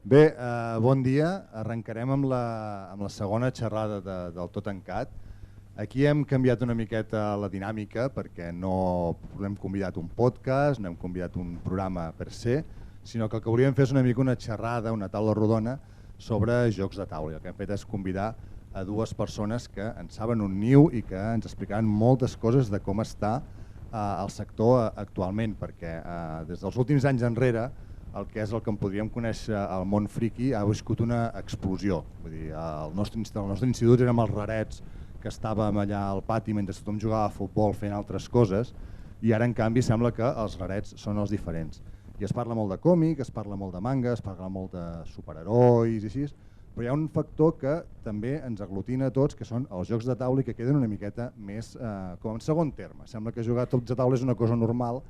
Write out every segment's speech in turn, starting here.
Bé, bon dia. Arrencarem amb la segona xerrada del Tot Encat. Aquí hem canviat una miqueta la dinàmica perquè no hem convidat un podcast, no hem convidat un programa per se, sinó que el que volíem fer és una mica una xerrada, una taula rodona sobre jocs de taula. El que hem fet és convidar a dues persones que en saben un niu i que ens explicaran moltes coses de com està el sector actualment, perquè des dels últims anys enrere el que és el que en podríem conèixer al món friki ha viscut una explosió. Vull dir, al nostre institut érem els rarets que estàvem allà al pati mentre tothom jugava a futbol fent altres coses, i ara en canvi sembla que els rarets són els diferents. I es parla molt de còmic, es parla molt de manga, es parla molt de superherois i així, però hi ha un factor que també ens aglutina a tots, que són els jocs de taula i que queden una miqueta més com en segon terme. Sembla que jugar a jocs de taula és una cosa normal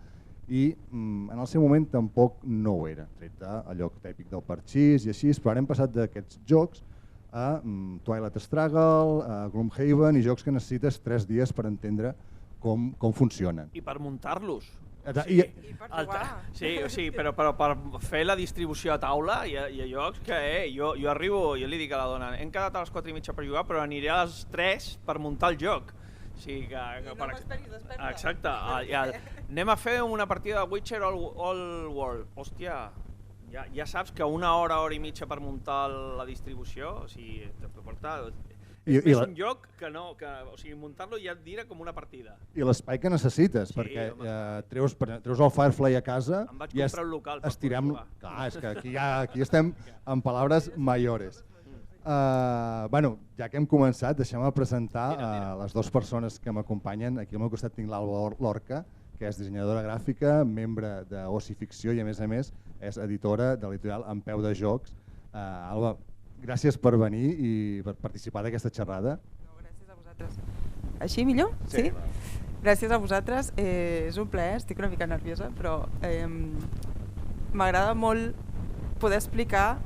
i en el seu moment tampoc no ho era, tret allò típic del parxís i així, però ara hem passat d'aquests jocs a Twilight Struggle, a Gloomhaven i jocs que necessites 3 dies per entendre com funcionen. I per muntar-los. I per jugar. Sí, però per fer la distribució a taula hi ha jocs que jo arribo, jo li dic a la dona, hem quedat a les 4:30 per jugar, però aniré a les 3 per muntar el joc. Sí, no m'esperis desperta. Exacte. Anem a fer una partida de Witcher All World. Hòstia, ja saps que una hora i mitja per muntar la distribució, o sigui, te porta... És un joc que no, o sigui, muntar-lo ja et dirà com una partida. I l'espai que necessites, perquè treus el Firefly a casa i estirem... Clar, és que aquí estem en paraules mayores. Bueno, ja que hem començat, deixem-me presentar les dues persones que m'acompanyen. Aquí al meu costat tinc l'Alba Lorca, que és dissenyadora gràfica, membre d'Oci Ficció i a més és editora de l'editorial En Peu de Jocs. Alba, gràcies per venir i per participar d'aquesta xerrada. No, gràcies a vosaltres. Així millor? Sí? Gràcies a vosaltres. És un plaer, estic una mica nerviosa, però m'agrada molt poder explicar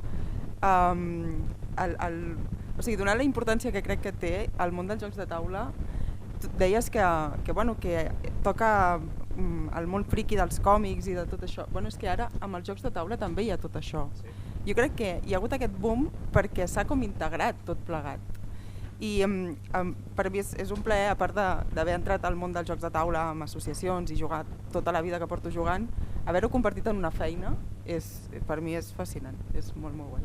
o sigui, donar la importància que crec que té al món dels jocs de taula. Tu deies que toca el món friki dels còmics i de tot això. Bueno, és que ara amb els jocs de taula també hi ha tot això. Jo crec que hi ha hagut aquest boom perquè s'ha com integrat tot plegat. I per mi és un plaer, a part d'haver entrat al món dels jocs de taula amb associacions i jugat tota la vida que porto jugant, haver-ho convertit en una feina, per mi és fascinant, és molt, molt guai.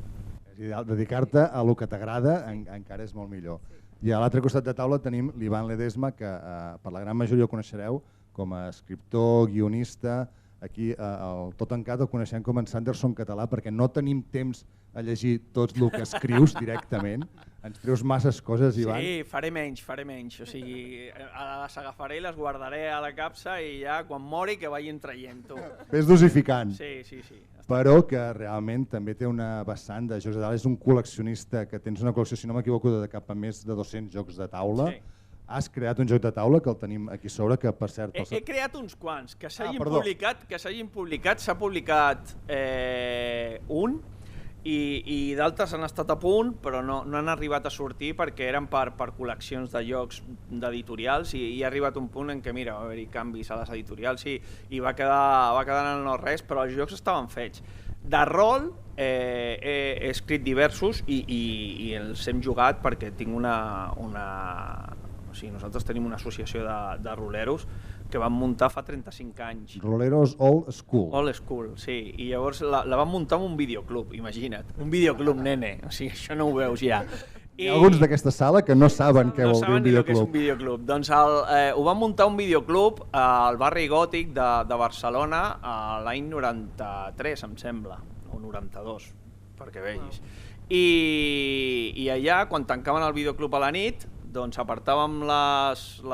Dedicar-te a lo que t'agrada encara és molt millor. I a l'altre costat de taula tenim l'Ivan Ledesma, que per la gran majoria ho coneixereu com a escriptor, guionista. Aquí al Tot Encat el coneixem com en Sanderson català perquè no tenim temps a llegir tot el que escrius directament. Ens treus masses coses, Ivan. Sí, faré menys. O sigui, les agafaré i les guardaré a la capsa i ja quan mori que vagin traient-ho. Ves dosificant. Sí. Però que realment també té una vessant de jocs de taula. És un col·leccionista que tens una col·lecció, si no m'equivoco, de cap a més de 200 jocs de taula. Sí. Has creat un joc de taula que el tenim aquí sobre, que per cert... He creat uns quants, que s'hagin publicat, s'ha publicat un i d'altres han estat a punt, però no han arribat a sortir perquè eren per col·leccions de jocs d'editorials i ha arribat un punt en què, mira, va haver-hi canvis a les editorials i va quedar en no res, però els jocs estaven fets. De rol he escrit diversos i els hem jugat perquè tinc o sigui, nosaltres tenim una associació de roleros que vam muntar fa 35 anys. Roleros Old School. Old School, sí. I llavors la vam muntar en un videoclub, imagina't. Un videoclub, nene. O sigui, això no ho veus ja. Hi ha alguns d'aquesta sala que no saben què vol dir un videoclub. No saben ni el que és un videoclub. Doncs ho vam muntar un videoclub al barri gòtic de Barcelona l'any 93, em sembla, o 92, perquè vegis. I allà, quan tancaven el videoclub a la nit, doncs apartàvem els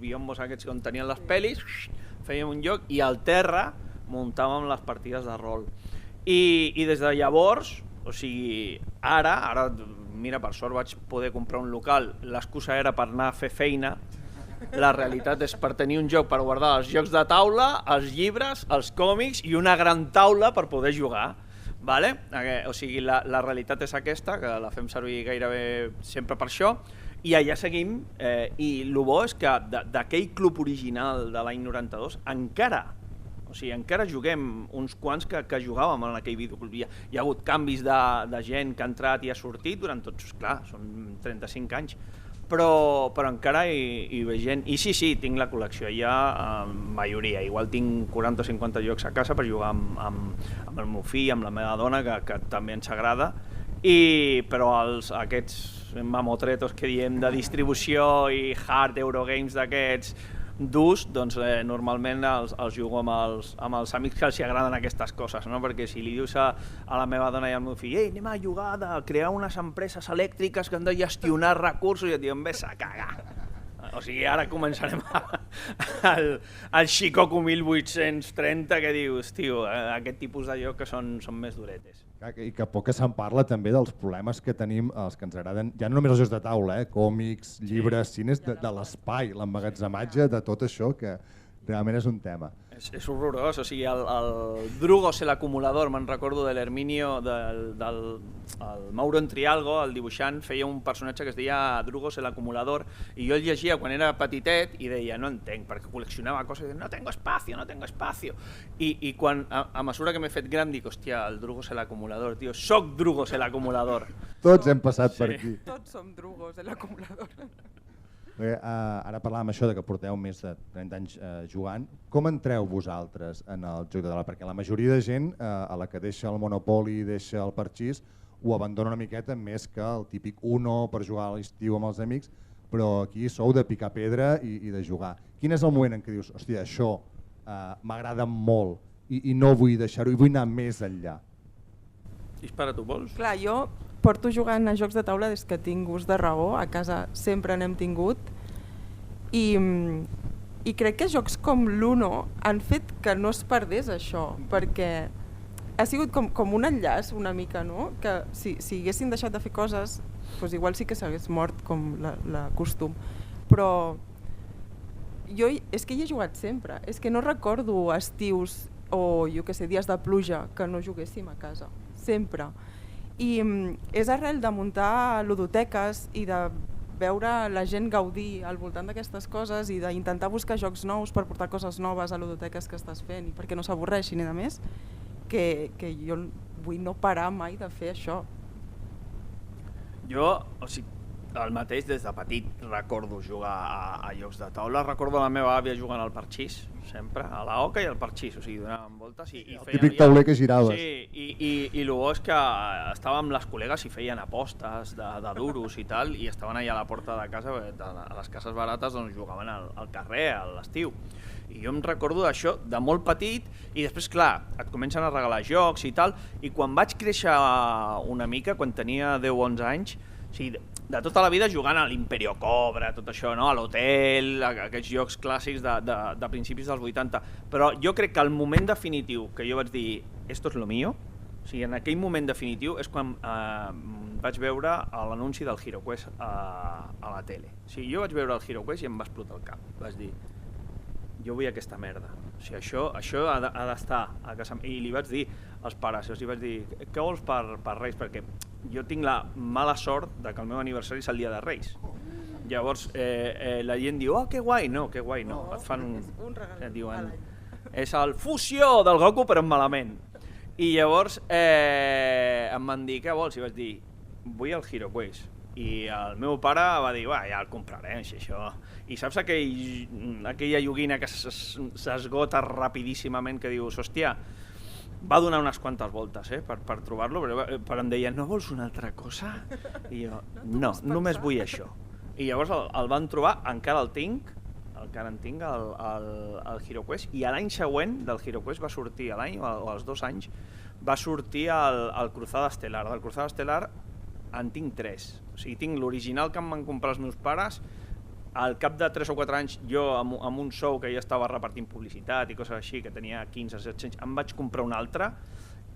biombos aquests on tenien les pel·lis, fèiem un joc i al terra muntàvem les partides de rol. I des de llavors, o sigui, ara, mira, per sort vaig poder comprar un local, l'excusa era per anar a fer feina, la realitat és per tenir un joc per guardar els jocs de taula, els llibres, els còmics i una gran taula per poder jugar. O sigui, la realitat és aquesta, que la fem servir gairebé sempre per això, i allà seguim, i el bo és que d'aquell club original de l'any 92 encara, o sigui, encara juguem uns quants que jugàvem en aquell videoclub. Hi ha hagut canvis de gent que ha entrat i ha sortit durant tots, clar, són 35 anys, però encara hi ve gent. I sí, tinc la col·lecció, hi ha majoria, igual tinc 40 o 50 jocs a casa per jugar amb el meu fill, amb la meva dona, que també ens agrada, però aquests mamotretos que diem de distribució i hard Eurogames d'aquests d'ús, doncs normalment els jugo amb els amics que els agraden aquestes coses, no? Perquè si li dius a la meva dona i al meu fill anem a jugar de crear unes empreses elèctriques que han de gestionar recursos, i et diuen vés a cagar. O sigui, ara començarem al Shikoku 1830 que dius, tio, aquest tipus de joc que són més duretes. I que poc que se'n parla també dels problemes que tenim, els que ens agraden, ja no només els jocs de taula, còmics, llibres, cines, de l'espai, l'emmagatzematge, de tot això, que realment és un tema. És horrorós, o sigui, el Drugos l'acumulador, me'n recordo de l'Herminio, del Mauro Entrialgo, el dibuixant, feia un personatge que es deia Drugos l'acumulador, i jo el llegia quan era petitet i deia, no entenc, perquè col·leccionava coses i deia, no tengo espacio. I quan, a mesura que m'he fet gran, dic, hòstia, el Drugos l'acumulador, tio, soc Drugos l'acumulador. Tots hem passat per aquí. Tots som Drugos l'acumulador. Ara parlàvem això de que porteu més de 30 anys jugant. Com entreu vosaltres en el joc de taula? Perquè la majoria de gent a la que deixa el Monopoly i deixa el parxís ho abandona una miqueta més que el típic Uno per jugar a l'estiu amb els amics, però aquí sou de picar pedra i de jugar. Quin és el moment en què dius, hòstia, això m'agrada molt i no vull deixar-ho i vull anar més enllà? Dispara, tu vols? Clar, jo porto jugant a jocs de taula des que tinc gust de raó, a casa sempre n'hem tingut, i crec que jocs com l'Uno han fet que no es perdés això, perquè ha sigut com un enllaç una mica, no? Que si haguessin deixat de fer coses, doncs igual sí que s'hagués mort com la costum, però jo és que hi he jugat sempre, és que no recordo estius o jo que sé, dies de pluja que no juguéssim a casa, sempre. I és arrel de muntar ludoteques i de veure la gent gaudir al voltant d'aquestes coses i d'intentar buscar jocs nous per portar coses noves a ludoteques que estàs fent i perquè no s'avorreixin i de més, que jo vull no parar mai de fer això. Jo, o sigui, el mateix des de petit recordo jugar a jocs de taula, recordo la meva àvia jugant al parxís, sempre, a la oca i al parxís, o sigui, donàvem voltes i el típic tauler que giraves. Sí, i el bo és que estàvem amb les col·legues i feien apostes de duros i tal, i estaven allà a la porta de casa, a les cases barates, doncs jugaven al carrer, a l'estiu. I jo em recordo d'això de molt petit i després, clar, et comencen a regalar jocs i tal, i quan vaig créixer una mica, quan tenia 10 o 11 anys, o sigui, de tota la vida jugant a l'Imperio Cobra, tot això, no? A l'hotel, aquests jocs clàssics de principis dels 80, però jo crec que el moment definitiu que jo vaig dir esto es lo mío, o sigui, en aquell moment definitiu és quan vaig veure l'anunci del HeroQuest a la tele. O sigui, jo vaig veure el HeroQuest i em va explotar el cap, vaig dir jo vull aquesta merda, o sigui, això ha d'estar a casa. I li vaig dir als pares, els vaig dir, què vols per Reis? Perquè jo tinc la mala sort de que el meu aniversari és el dia de Reis. Llavors la gent diu, oh, que guai, no, et fan et diuen, és el fusió del Goku però malament. I llavors em van dir, què vols? I vaig dir, vull el HeroQuest. I el meu pare va dir, ja el comprarem, això. I saps aquella joguina que s'esgota rapidíssimament que dius, hòstia, va donar unes quantes voltes per trobar-lo, però em deia, no vols una altra cosa? I jo, no, només vull això. I llavors el van trobar, encara el tinc, el HeroQuest, i l'any següent del HeroQuest va sortir, l'any o als 2 anys, va sortir el Cruzada Estelar. Del Cruzada Estelar en tinc 3. O sigui, tinc l'original que em van comprar els meus pares, al cap de 3 o 4 anys jo amb un sou que ja estava repartint publicitat i coses així, que tenia 15 o 16 anys, em vaig comprar un altre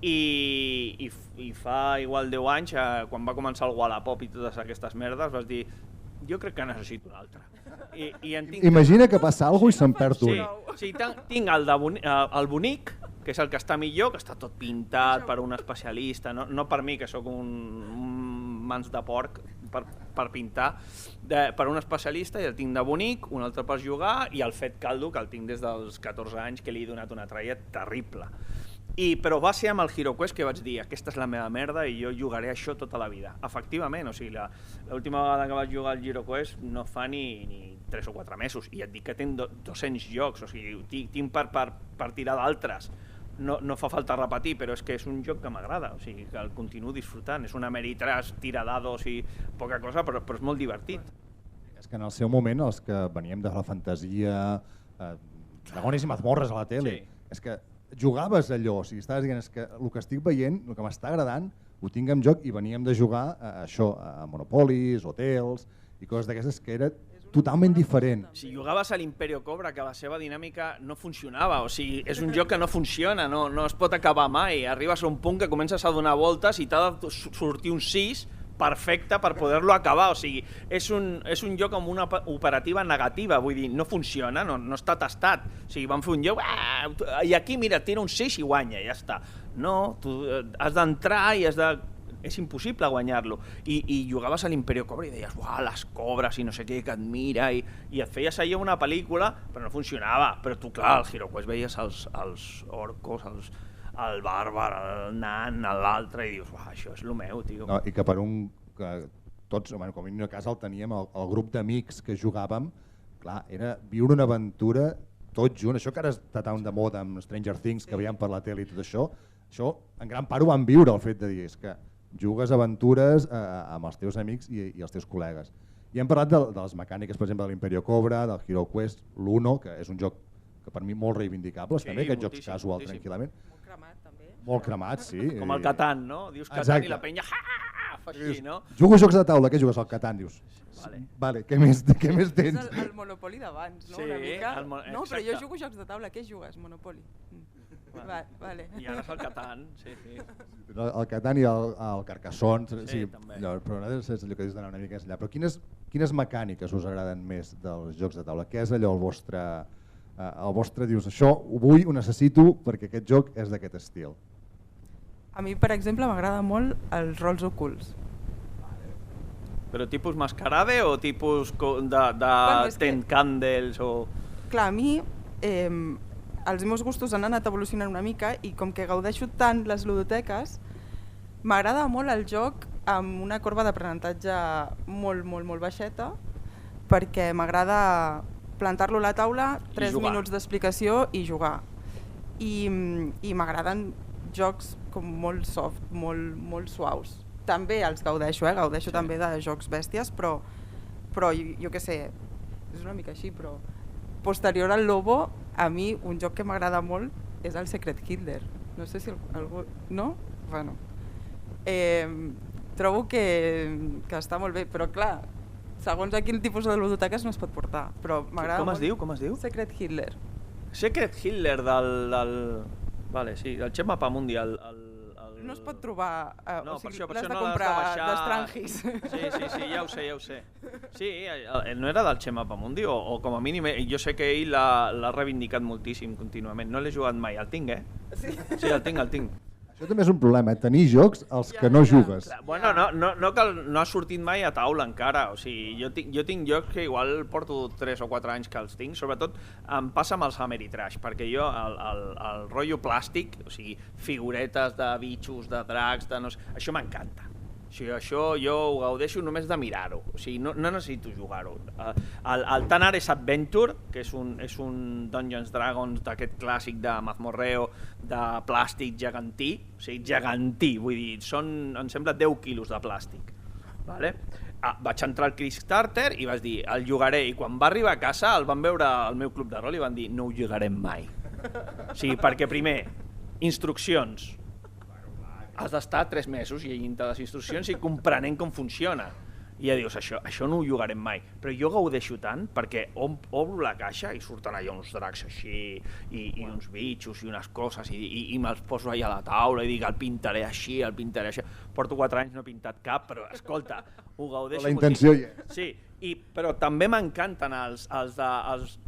i fa igual 10 anys, quan va començar el Wallapop i totes aquestes merdes, vas dir, jo crec que necessito un altre. Imagina que passa alguna cosa i se'n perd un. Sí, tinc el bonic, que és el que està millor, que està tot pintat per un especialista, no per mi, que sóc un mans de porc, per pintar per un especialista i el tinc de bonic, un altre per jugar i el fet caldo que el tinc des dels 14 anys que li he donat una tralla terrible. Però va ser amb el HeroQuest que vaig dir aquesta és la meva merda i jo jugaré això tota la vida. Efectivament, o sigui, l'última vegada que vaig jugar al HeroQuest no fa ni 3 o 4 mesos i et dic que tinc 200 jocs, o sigui, tinc per tirar d'altres. No fa falta repetir, però és que és un joc que m'agrada, o sigui, que el continuo disfrutant. És una Ameritrash, tira dados i poca cosa, però és molt divertit. És que en el seu moment, els que veníem de la fantasia, dragones i mazmorres a la tele, és que jugaves allò, o sigui, estaves dient que el que estic veient, el que m'està agradant, ho tinc en joc i veníem de jugar a Monopolis, hotels i coses d'aquestes que era totalment diferent. Si jugaves a l'Imperio Cobra, que la seva dinàmica no funcionava, o sigui, és un joc que no funciona, no es pot acabar mai, arribes a un punt que comences a donar voltes i t'ha de sortir un 6 perfecte per poder-lo acabar, o sigui, és un joc amb una operativa negativa, vull dir, no funciona, no està tastat, o sigui, van fer un joc, i aquí, mira, tira un 6 i guanya, ja està. No, tu has d'entrar i has de... És impossible guanyar-lo. I jugaves a l'Imperio Cobra i deies, uah, les cobres i no sé què, que et mira, i et feies allà una pel·lícula, però no funcionava. Però tu, clar, al HeroQuest veies els orcos, el bàrbar, el nan, l'altre, i dius, això és el meu, tio. No, i que per tots, com a mínim a casa el teníem, el grup d'amics que jugàvem, clar, era viure una aventura tot junt. Això que ara està tan de moda amb Stranger Things, que veiem per la tele i tot això en gran part ho van viure, el fet de dir, és que jugues aventures amb els teus amics i els teus col·legues. I hem parlat de les mecàniques, per exemple, de l'Imperio Cobra, del HeroQuest, l'1, que és un joc que per mi molt reivindicables, també, aquests jocs casual, tranquil·lament. Molt cremat, també. Molt cremat, sí. Com el Catan, no? Dius Catan i la penya fa així, no? Jugo jocs de taula, què jugues al Catan? Dius, vale, què més tens? És el Monopoly d'abans, no? Una mica. No, però jo jugo jocs de taula, què jugues? Monopoly. Vale. I ara és el Catan, sí. El Catan i el Carcassonne, sí, també. Però és allò que dius d'anar una mica més enllà. Però quines mecàniques us agraden més dels jocs de taula? Què és allò el vostre, dius, això ho vull, ho necessito perquè aquest joc és d'aquest estil? A mi, per exemple, m'agrada molt els rols ocults. Però tipus mascarade o tipus de Ten Candles o... Clar, a mi els meus gustos han anat evolucionant una mica i com que gaudeixo tant les ludoteques, m'agrada molt el joc amb una corba d'aprenentatge molt baixeta perquè m'agrada plantar-lo a la taula, 3 minuts d'explicació i jugar. I m'agraden jocs com molt soft, molt suaus. També els gaudeixo, gaudeixo també de jocs bèsties, però jo què sé, és una mica així, però posterior al Lobo, a mi un joc que m'agrada molt és el Secret Hitler. No sé si algú... No? Bueno. Trobo que està molt bé, però clar, segons a quin tipus de ludoteques no es pot portar, però m'agrada molt. Com es diu? Secret Hitler. Secret Hitler del... Vale, sí, el Xema Pamundi, no es pot trobar, no, o sigui, per l'has això de no comprar baixar... d'Estrangis. Sí, ja ho sé. Sí, no era del Xema Pamundi, o com a mínim, jo sé que ell l'ha reivindicat moltíssim contínuament. No l'he jugat mai, el tinc, Sí, el tinc. Això també és un problema, tenir jocs als que no jugues. Bueno, no ha sortit mai a taula encara, o sigui, jo tinc jocs que igual porto 3 o 4 anys que els tinc, sobretot em passa amb els Ameritrash, perquè jo el rotllo plàstic, o sigui, figuretes de bitxos, de dracs, això m'encanta. O sigui, això jo ho gaudeixo només de mirar-ho, o sigui, no necessito jugar-ho. El Tanares Adventure, que és un Dungeons Dragons d'aquest clàssic de mazmorreo, de plàstic gegantí, o sigui, gegantí, vull dir, em sembla 10 quilos de plàstic. Vaig entrar al Kickstarter i vaig dir, el jugaré, i quan va arribar a casa el van veure al meu club de rol i van dir, no ho jugarem mai. O sigui, perquè primer, instruccions, has d'estar 3 mesos llegint les instruccions i comprenent com funciona. I ja dius, això no ho jugarem mai. Però jo gaudeixo tant perquè obro la caixa i surten allà uns dracs així i uns bitxos i unes coses i me'ls poso allà a la taula i dic, el pintaré així. Porto 4 anys, no he pintat cap, però escolta, ho gaudeixo moltíssim. La intenció hi és. Sí, però també m'encanten els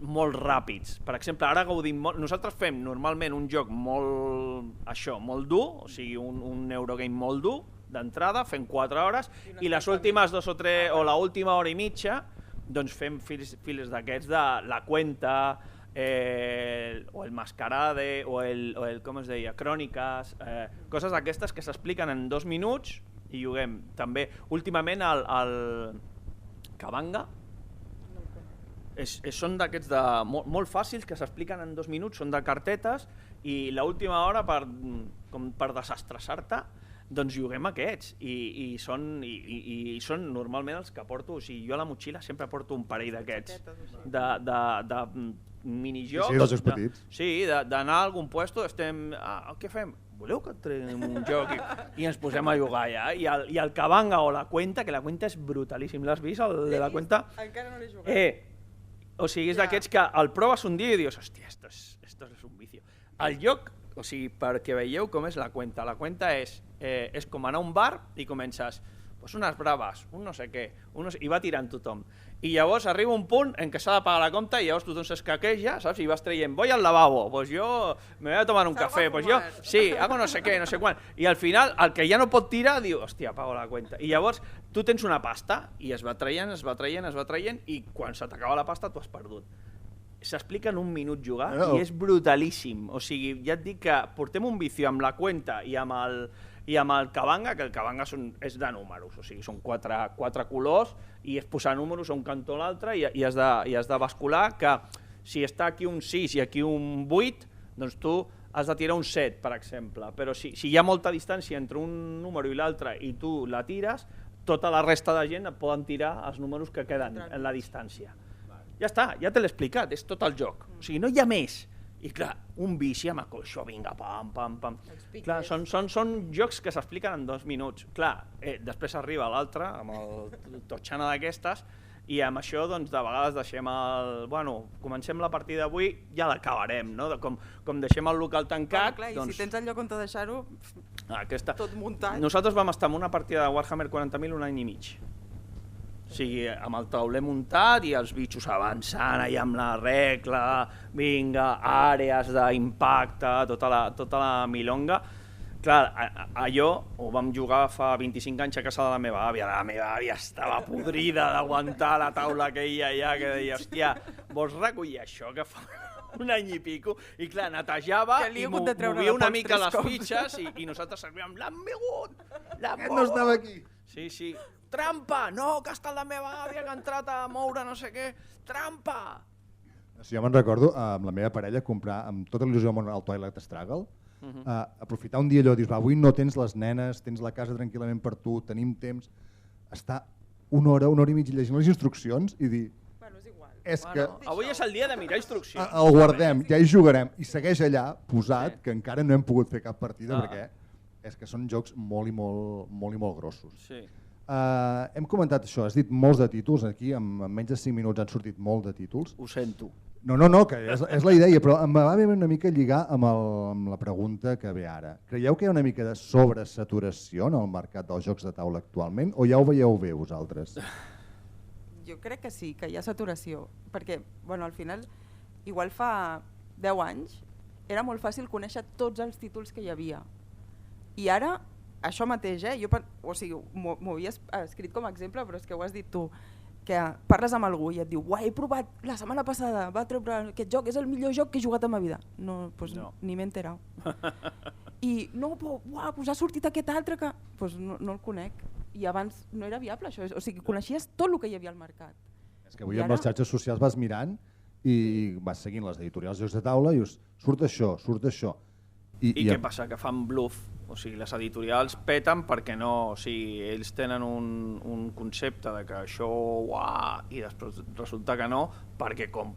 molt ràpids. Per exemple, ara gaudim molt... Nosaltres fem normalment un joc molt dur, o sigui, un Eurogame molt dur, d'entrada, fem 4 hores, i les últimes 2 o 3, o l'última hora i mitja, doncs fem fils d'aquests de la cuenta, o el mascarade, o el com es deia, cròniques, coses d'aquestes que s'expliquen en 2 minuts i juguem. També, últimament, el Kabanga, són d'aquests molt fàcils que s'expliquen en 2 minuts, són de cartetes, i l'última hora, per desestressar-te, doncs juguem aquests, i són normalment els que porto, o sigui, jo a la motxilla sempre porto un parell d'aquests, de minijocs. Sí, dels jocs petits. Sí, d'anar a algun puesto, què fem? Voleu que entrem un joc i ens posem a jugar ja? I el Kabanga o la cuenta, que la cuenta és brutalíssim, l'has vist, el de la cuenta? Encara no l'he jugat. O sigui, és d'aquests que el proves un dia i dius, hòstia, esto es un vicio. El joc, o sigui, perquè veieu com és la cuenta. La cuenta és com anar a un bar i comences, pues unes braves, un no sé què, i va tirant tothom. I llavors arriba un punt en què s'ha de pagar la compta i llavors tothom s'escaqueja, saps? I vas traient, voy al lavabo, pues yo me voy a tomar un café, pues yo, sí, hago no sé què, no sé quan. I al final, el que ja no pot tirar, diu, hòstia, pago la cuenta. I llavors tu tens una pasta i es va traient, i quan se t'acaba la pasta tu has perdut. S'explica en un minut jugar i és brutalíssim. O sigui, ja et dic que portem un vicio amb la cuenta i amb el Kabanga, que el Kabanga és de números, o sigui, són 4 colors i és posar números a un cantó o l'altre i has de bascular que si està aquí un 6 i aquí un 8, doncs tu has de tirar un 7, per exemple, però si hi ha molta distància entre un número i l'altre i tu la tires, tota la resta de gent et poden tirar els números que queden en la distància. Ja està, ja te l'he explicat, és tot el joc, o sigui, no hi ha més. I clar, un vici amb això, vinga, pam, pam, pam. Clar, són jocs que s'expliquen en 2 minuts. Clar, després arriba l'altre, amb el totxana d'aquestes, i amb això, doncs, de vegades deixem Bueno, comencem la partida d'avui, ja l'acabarem, no? Com deixem el local tancat... Clar, i si tens el lloc on deixar-ho, tot muntat... Nosaltres vam estar en una partida de Warhammer 40.000 un any i mig. O sigui, amb el tauler muntat i els bitxos avançant allà amb la regla, vinga, àrees d'impacte, tota la milonga. Clar, allò ho vam jugar fa 25 anys a casa de la meva àvia estava podrida d'aguantar la taula aquella allà, que deia, hòstia, vols recollir això que fa un any i pico? I clar, netejava i movia una mica les fitxes i nosaltres servíem, l'han begut! Aquest no estava aquí! Sí. Trampa! No, que ha estat la meva àvia que ha entrat a moure no sé què. Trampa! Jo me'n recordo amb la meva parella comprar amb tota l'il·lusió del món el Twilight Struggle, aprofitar un dia allò, dius, avui no tens les nenes, tens la casa tranquil·lament per tu, tenim temps, estar una hora i mitja llegint les instruccions i dir... Bueno, és igual. És que... Avui és el dia de mirar instruccions. El guardem, ja hi jugarem, i segueix allà posat, que encara no hem pogut fer cap partida perquè és que són jocs molt i molt grossos. Sí. Hem comentat això, has dit molts de títols aquí, en menys de 5 minuts han sortit molts de títols. Ho sento. No, que és la idea, però em va haver una mica lligar amb la pregunta que ve ara. Creieu que hi ha una mica de sobresaturació en el mercat dels jocs de taula actualment o ja ho veieu bé vosaltres? Jo crec que sí, que hi ha saturació, perquè al final, igual fa 10 anys, era molt fàcil conèixer tots els títols que hi havia. I ara, això mateix, o sigui, m'ho havia escrit com a exemple, però és que ho has dit tu, que parles amb algú i et diu, he provat la setmana passada, va treure aquest joc, és el millor joc que he jugat a ma vida. No, doncs ni m'he enterat. I no, ha sortit aquest altre que... Doncs no el conec. I abans no era viable això, o sigui, coneixies tot el que hi havia al mercat. És que avui amb les xarxes socials vas mirant i vas seguint les editorials de jocs de taula i dius, surt això. I què passa? Que fan bluff. O sigui, les editorials peten perquè no, o sigui, ells tenen un concepte de que això, i després resulta que no, perquè com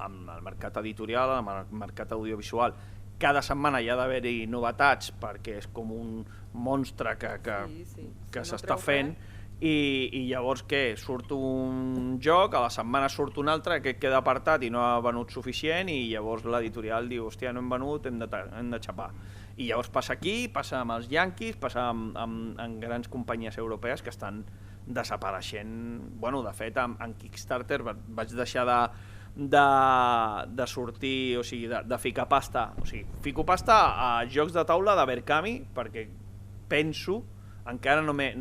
amb el mercat editorial, amb el mercat audiovisual, cada setmana hi ha d'haver-hi novetats perquè és com un monstre que s'està fent i llavors què? Surt un joc, a la setmana surt un altre, aquest queda apartat i no ha venut suficient i llavors l'editorial diu, hòstia, no hem venut, hem de xapar. I llavors passa aquí, passa amb els Yankees, passa amb grans companyies europees que estan desapareixent. Bueno, de fet, en Kickstarter vaig deixar de sortir, o sigui, de ficar pasta. O sigui, fico pasta a jocs de taula de Berkami perquè penso Encara no m'he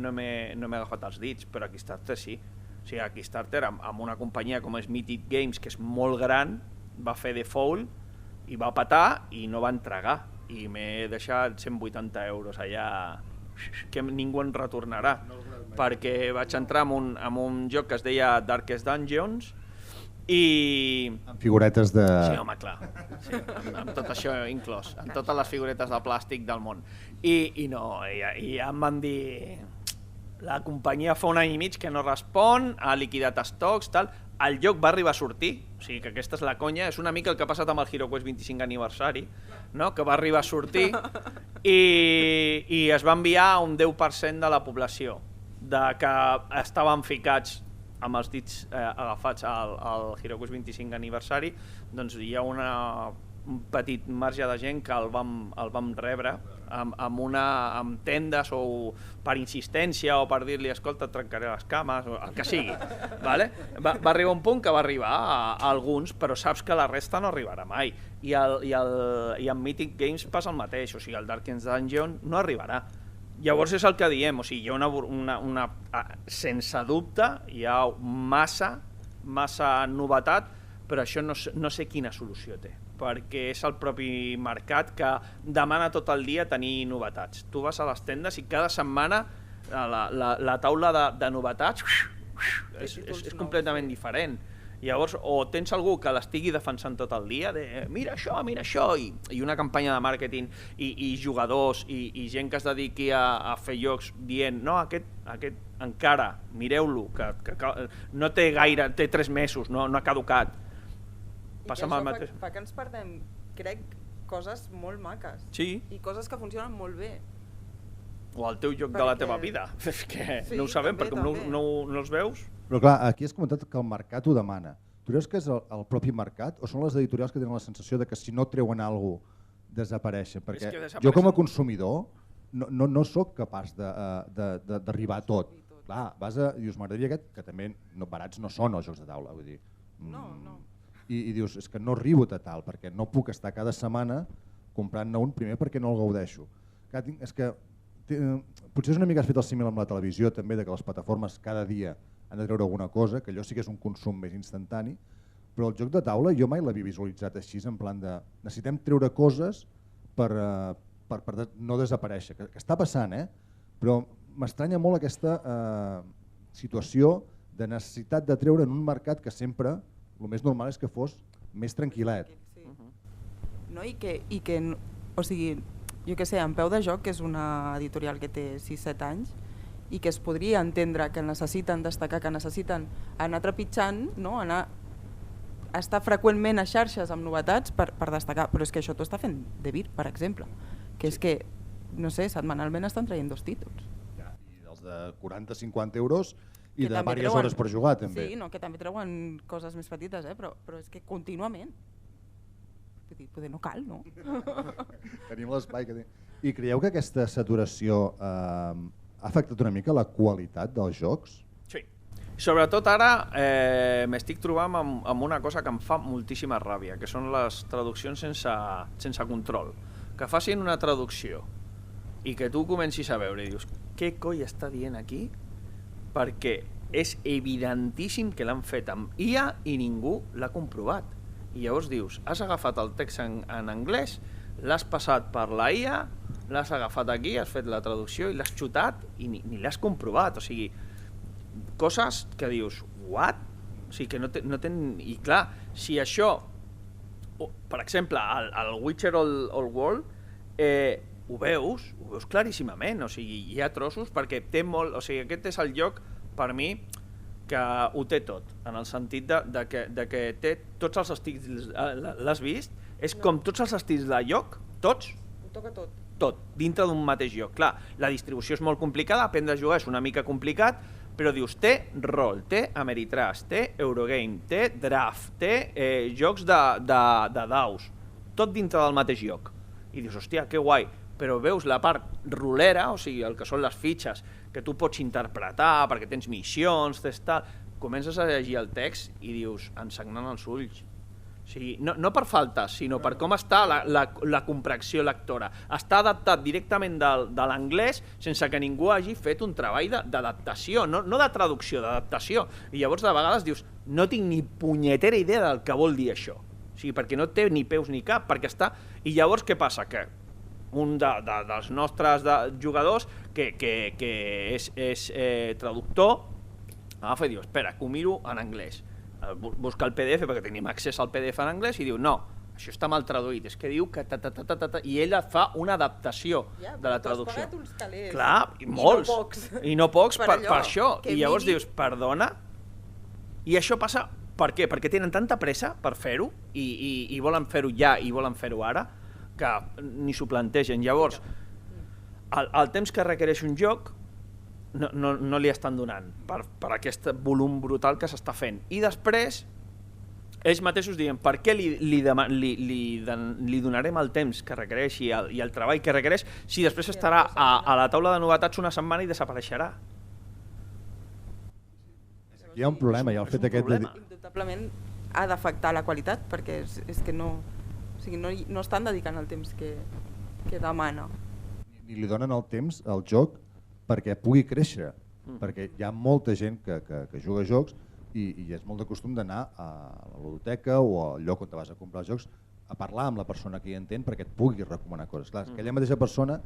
agafat els dits, però a Kickstarter sí. O sigui, a Kickstarter, amb una companyia com és Mythic Games, que és molt gran, va fer default i va patar i no va entregar. I m'he deixat 180 euros allà que ningú en retornarà. Perquè vaig entrar en un joc que es deia Darkest Dungeons i... Amb figuretes de... Sí, home, clar. Sí, amb tot això inclòs, amb totes les figuretes de plàstic del món. I ja em van dir... La companyia fa un any i mig que no respon, ha liquidat estocs, tal... El joc va arribar a sortir, o sigui que aquesta és la conya, és una mica el que ha passat amb el HeroQuest 25 aniversari, no? Que va arribar a sortir i es va enviar a un 10% de la població, de que estaven ficats amb els dits agafats al HeroQuest 25 aniversari, doncs hi ha un petit marge de gent que el vam rebre amb tendes o per insistència o per dir-li escolta, et trencaré les cames o el que sigui, vale? Va arribar un punt que va arribar a alguns, però saps que la resta no arribarà mai i amb Mythic Games passa el mateix, o sigui, el Darkest Dungeon no arribarà. Llavors és el que diem, o sigui, hi ha sense dubte hi ha massa novetat, però això no sé quina solució té, perquè és el propi mercat que demana tot el dia tenir novetats. Tu vas a les tendes i cada setmana la taula de novetats és completament diferent. Llavors, o tens algú que l'estigui defensant tot el dia, de mira això, i una campanya de màrqueting i jugadors i gent que es dediqui a fer jocs dient, no, aquest encara, mireu-lo, que no té gaire, té 3 mesos, no ha caducat. Passa amb el mateix. Fa que ens perdem, crec, coses molt maques. Sí. I coses que funcionen molt bé. O el teu joc de la teva vida. És que no ho sabem, perquè no els veus. Però clar, aquí has comentat que el mercat ho demana. Tu creus que és el propi mercat o són les editorials que tenen la sensació de que si no treuen alguna cosa desapareixen? Perquè jo com a consumidor no sóc capaç d'arribar a tot. Clar, dius, m'agradaria que també barats no són els jocs de taula. Vull dir. No. I dius, és que no arribo a tal, perquè no puc estar cada setmana comprant-ne un, primer perquè no el gaudeixo. És que potser és una mica has fet el símil amb la televisió també, de que les plataformes cada dia han de treure alguna cosa, que allò sí que és un consum més instantani, però el joc de taula jo mai l'havia visualitzat així, en plan de necessitem treure coses per no desaparèixer, que està passant, però m'estranya molt aquesta situació de necessitat de treure en un mercat que sempre el més normal és que fos més tranquil·let. Sí. No, i que, o sigui, jo què sé, En Peu de Joc, que és una editorial que té 6-7 anys i que es podria entendre que necessiten destacar, que necessiten anar trepitjant, no? Estar freqüentment a xarxes amb novetats per destacar, però és que això t'ho està fent De Vir, per exemple, que és que, no sé, setmanalment estan traient 2 títols. I dels de 40-50 euros i de diverses hores per jugar, també. Sí, que també treuen coses més petites, però és que contínuament. Vull dir, poder no cal, no? Tenim l'espai que tenim. I creieu que aquesta saturació ha afectat una mica la qualitat dels jocs? Sí. Sobretot ara m'estic trobant amb una cosa que em fa moltíssima ràbia, que són les traduccions sense control. Que facin una traducció i que tu comencis a veure i dius què coi està dient aquí? Perquè és evidentíssim que l'han fet amb IA i ningú l'ha comprovat. I llavors dius, has agafat el text en anglès, l'has passat per la IA, l'has agafat aquí, has fet la traducció i l'has xutat i ni l'has comprovat. O sigui, coses que dius, what? O sigui, que no tenen... I clar, si això, per exemple, el Witcher Old World, ho veus claríssimament, o sigui, hi ha trossos perquè té molt, o sigui, aquest és el joc per mi que ho té tot, en el sentit de que té tots els estils, l'has vist? És com tots els estils de joc, tots? Ho toca tot. Tot, dintre d'un mateix joc. Clar, la distribució és molt complicada, aprendre a jugar és una mica complicat, però dius, té rol, té Ameritrash, té Eurogame, té Draft, té jocs de daus, tot dintre del mateix joc. I dius, hòstia, que guai, però veus la part rolera, o sigui, el que són les fitxes, que tu pots interpretar perquè tens missions, comences a llegir el text i dius, ens sagnen els ulls. O sigui, no per falta, sinó per com està la comprensió lectora. Està adaptat directament de l'anglès sense que ningú hagi fet un treball d'adaptació, no de traducció, d'adaptació. I llavors de vegades dius, no tinc ni punyetera idea del que vol dir això. O sigui, perquè no té ni peus ni cap, perquè està... I llavors què passa? Que un dels nostres jugadors, que és traductor, agafa i diu, espera, que ho miro en anglès. Busca el PDF, perquè tenim accés al PDF en anglès, i diu, no, això està mal traduït, és que diu que i ella fa una adaptació de la traducció. Uns calés. Clar, molts. I no pocs per això. I llavors dius, perdona? I això passa per què? Perquè tenen tanta pressa per fer-ho i volen fer-ho ja i volen fer-ho ara que ni s'ho plantegen. Llavors, el temps que requereix un joc no li estan donant per aquest volum brutal que s'està fent. I després, ells mateixos diuen, per què li donarem el temps que requereix i el treball que requereix si després estarà a la taula de novetats una setmana i desapareixerà? Hi ha un problema, hi ha el fet aquest... Indubtablement ha d'afectar la qualitat, perquè és que no estan dedicant el temps que demana. Ni li donen el temps al joc perquè pugui créixer, perquè hi ha molta gent que juga a jocs i és molt de costum d'anar a la ludoteca o al lloc on te vas a comprar els jocs a parlar amb la persona que hi entén perquè et pugui recomanar coses. Clar, aquella mateixa persona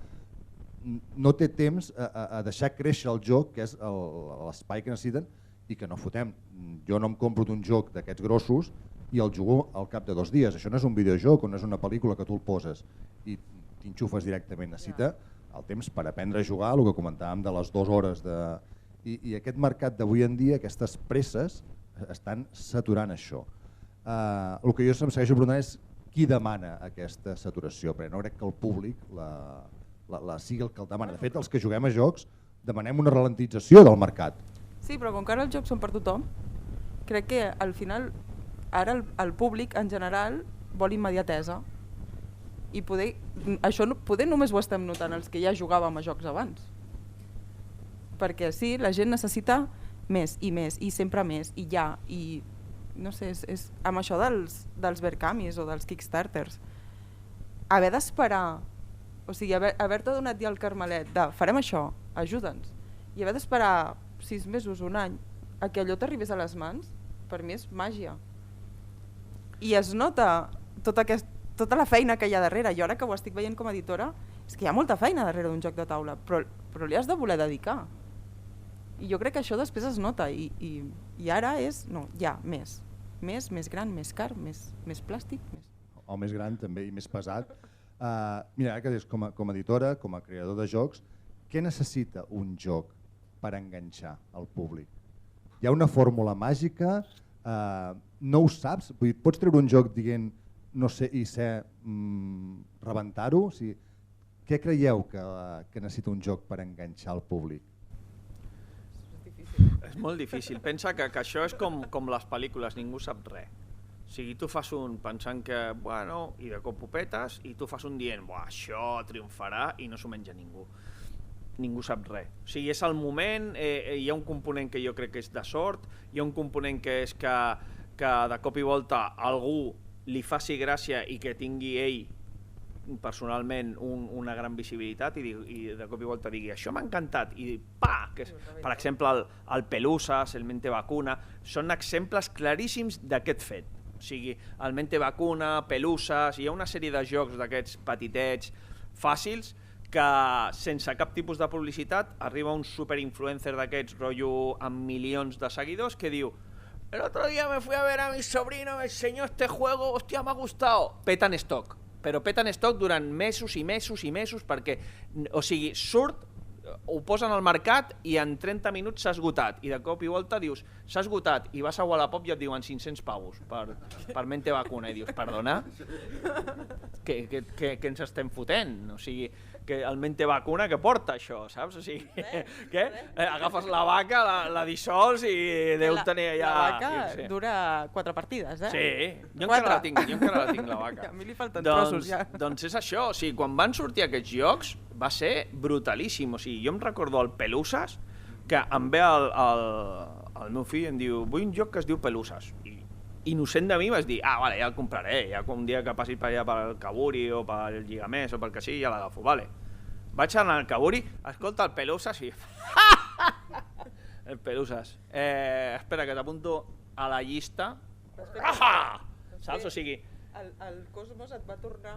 no té temps a deixar créixer el joc, que és l'espai que necessiten, i que no fotem. Jo no em compro un joc d'aquests grossos i el jugo al cap de 2 dies. Això no és un videojoc o no és una pel·lícula que tu el poses i t'enxufes directament. Necessita el temps per aprendre a jugar, el que comentàvem de les 2 hores. I aquest mercat d'avui en dia, aquestes presses, estan saturant això. El que jo em segueixo preguntant és qui demana aquesta saturació, perquè no crec que el públic sigui el que el demana. De fet, els que juguem a jocs demanem una ralentització del mercat. Sí, però com que ara els jocs són per tothom, crec que al final ara el públic en general vol immediatesa. I això només ho estem notant els que ja jugàvem a jocs abans. Perquè sí, la gent necessita més i sempre més i ja. I no sé, és amb això dels Verkamis o dels Kickstarters. Haver d'esperar, o sigui, haver-te donat ja el carmelet de farem això, ajuda'ns, i haver d'esperar 6 mesos, un any, a que allò t'arribés a les mans, per mi és màgia. I es nota tota la feina que hi ha darrere. Jo ara que ho estic veient com a editora, és que hi ha molta feina darrere d'un joc de taula, però li has de voler dedicar. I jo crec que això després es nota i ara és, no, ja, més gran, més car, més plàstic. O més gran també i més pesat. Mira, que com a editora, com a creador de jocs, què necessita un joc per enganxar el públic? Hi ha una fórmula màgica? No ho saps? Vull dir, pots treure un joc dient no sé, i ser rebentar-ho? O sigui, què creieu que necessita un joc per enganxar el públic? És molt difícil. Pensa que això és com les pel·lícules, ningú sap res. O sigui, tu fas un pensant que, bueno, i de cop ho petes, i tu fas un dient, això triomfarà, i no s'ho menja ningú. Ningú sap res. O sigui, és el moment, hi ha un component que jo crec que és de sort, hi ha un component que és que de cop i volta algú li faci gràcia i que tingui ell personalment una gran visibilitat i de cop i volta digui això m'ha encantat i que és, per exemple el Pelusas, el Mente Vacuna, són exemples claríssims d'aquest fet. O sigui, el Mente Vacuna, Pelusas, hi ha una sèrie de jocs d'aquests petitets fàcils que sense cap tipus de publicitat arriba un superinfluencer d'aquests rotllo amb milions de seguidors que diu el otro día me fui a ver a mi sobrino, me enseñó este juego, hostia, me ha gustado. Petan stock, però petan stock durant mesos i mesos i mesos perquè, o sigui, surt, ho posen al mercat i en 30 minuts s'ha esgotat i de cop i volta dius, s'ha esgotat i vas a Wallapop i et diuen 500 pavos per Mente Vacuna i dius, perdona? Què ens estem fotent? O sigui, que el Mente Vacuna que porta això, saps? O sigui, què? Agafes la vaca, la dissols i deu tenir allà... La vaca dura 4 partides, eh? Sí, jo encara la tinc, la vaca. A mi li falten trossos, ja. Doncs és això, o sigui, quan van sortir aquests jocs va ser brutalíssim, o sigui, jo em recordo el Pelusas, que em ve el meu fill i em diu, vull un joc que es diu Pelusas, i innocent de mi vas dir, vale, ja el compraré, ja un dia que passi per allà pel Caburi o pel Gigamés o pel que sigui, ja l'agafo, vale. Vaig anar al Caburi, escolta el Pelusas i... El Pelusas. Espera, que t'apunto a la llista. Saps? O sigui... El Cosmos et va tornar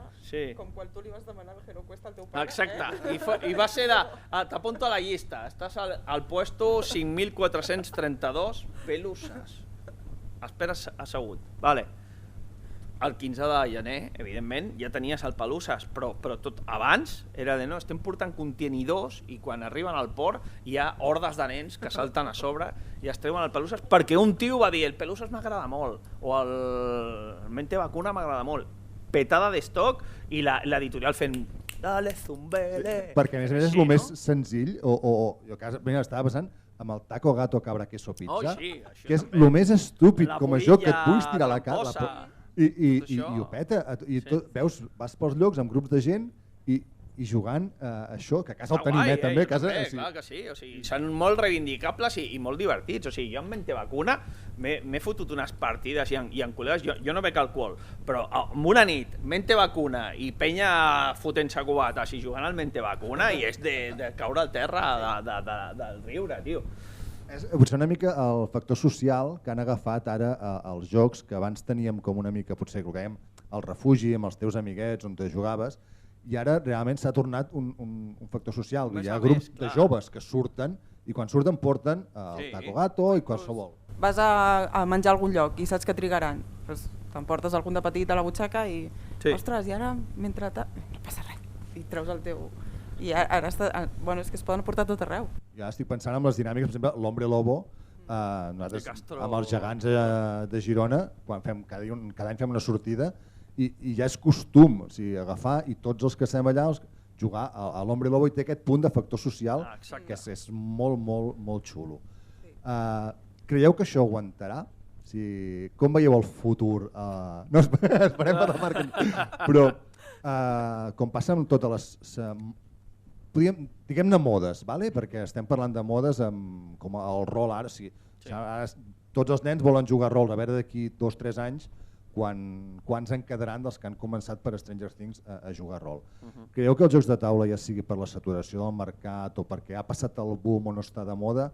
com quan tu li vas demanar el HeroQuest al teu pare. Exacte, i va ser de... T'apunto a la llista, estàs al puesto 5432, Pelusas. Esperes assegut. Vale. El 15 de gener, evidentment, ja tenies el Pelusas, però tot abans era de no, estem portant contenidors i quan arriben al port hi ha hordes de nens que salten a sobre i es treuen el Pelusas perquè un tio va dir el Pelusas m'agrada molt o el Mente Vacuna m'agrada molt. Petada d'estoc i l'editorial fent dale zumbele. Perquè a més és el més senzill, o jo estava pensant amb el taco gato cabra queso pizza, que és el més estúpid com a joc que et puguis tirar a la cara i ho peta. Veus, vas pels llocs amb grups de gent i jugant això, que a casa el tenim també. Clar que sí, o sigui, són molt reivindicables i molt divertits. O sigui, jo amb Mente Vacuna m'he fotut unes partides i en col·legues, jo no bec alcohol, però amb una nit, Mente Vacuna i penya fotent-se cubates i jugant al Mente Vacuna i és de caure al terra del riure, tio. És potser una mica el factor social que han agafat ara els jocs que abans teníem com una mica, potser que ho dèiem, el refugi amb els teus amiguets on te jugaves, i ara realment s'ha tornat un factor social. Hi ha grups de joves que surten i quan surten porten el taco gato i qualsevol. Vas a menjar a algun lloc i saps que trigaran, t'emportes algun de petit a la butxaca i ostres, i ara mentre no passa res, i treus el teu... I ara és que es poden portar tot arreu. Ja estic pensant en les dinàmiques, per exemple, l'Hombre Lobo, nosaltres amb els gegants de Girona, cada any fem una sortida i ja és costum agafar i tots els que estem allà jugar a l'Hombre Lobo i té aquest punt de factor social que és molt xulo. Creieu que això aguantarà? Com veieu el futur? No, esperem per la marca. Però com passa amb totes les... diguem-ne modes, perquè estem parlant de modes com el rol ara. Tots els nens volen jugar a rol, a veure d'aquí 2 o 3 anys quants en quedaran dels que han començat per Stranger Things a jugar a rol. Creieu que els jocs de taula, ja sigui per la saturació del mercat o perquè ha passat el boom o no està de moda,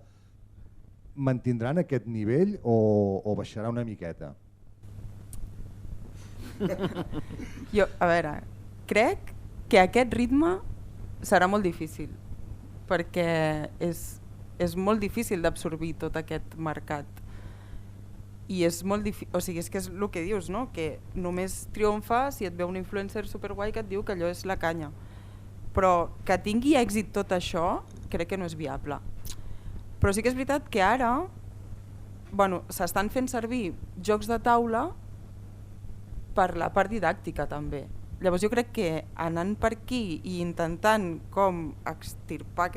mantindran aquest nivell o baixarà una miqueta? Jo, a veure, crec que aquest ritme serà molt difícil, perquè és molt difícil d'absorbir tot aquest mercat. I és molt difícil, o sigui, és que és el que dius, no? Que només triomfa si et ve un influencer superguai que et diu que allò és la canya. Però que tingui èxit tot això, crec que no és viable. Però sí que és veritat que ara s'estan fent servir jocs de taula per la part didàctica també. Llavors jo crec que anant per aquí i intentant com extirpar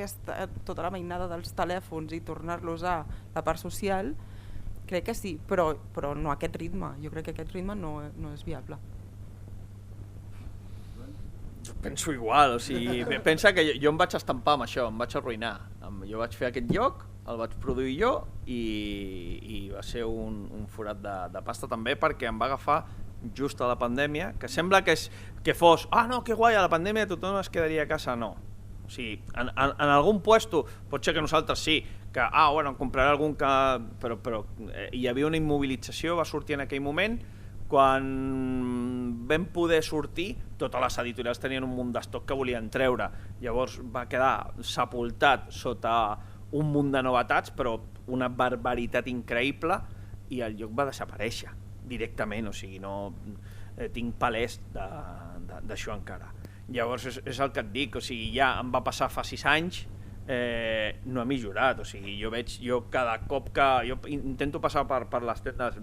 tota la mainada dels telèfons i tornar-los a la part social, crec que sí, però no a aquest ritme. Jo crec que aquest ritme no és viable. Penso igual, o sigui, pensa que jo em vaig estampar amb això, em vaig arruïnar. Jo vaig fer aquest lloc, el vaig produir jo i va ser un forat de pasta també perquè em va agafar just a la pandèmia, que sembla que fos, no, que guai, a la pandèmia tothom es quedaria a casa, no. O sigui, en algun puesto, pot ser que nosaltres sí, que, bueno, en compraré algun que... Però hi havia una immobilització, va sortir en aquell moment, quan vam poder sortir, totes les editorials tenien un munt d'estoc que volien treure, llavors va quedar sepultat sota un munt de novetats, però una barbaritat increïble, i el lloc va desaparèixer directament, o sigui, no tinc palès d'això encara. Llavors és el que et dic, o sigui, ja em va passar fa 6 anys, no ha millorat, o sigui, jo cada cop que... Jo intento passar per les tendes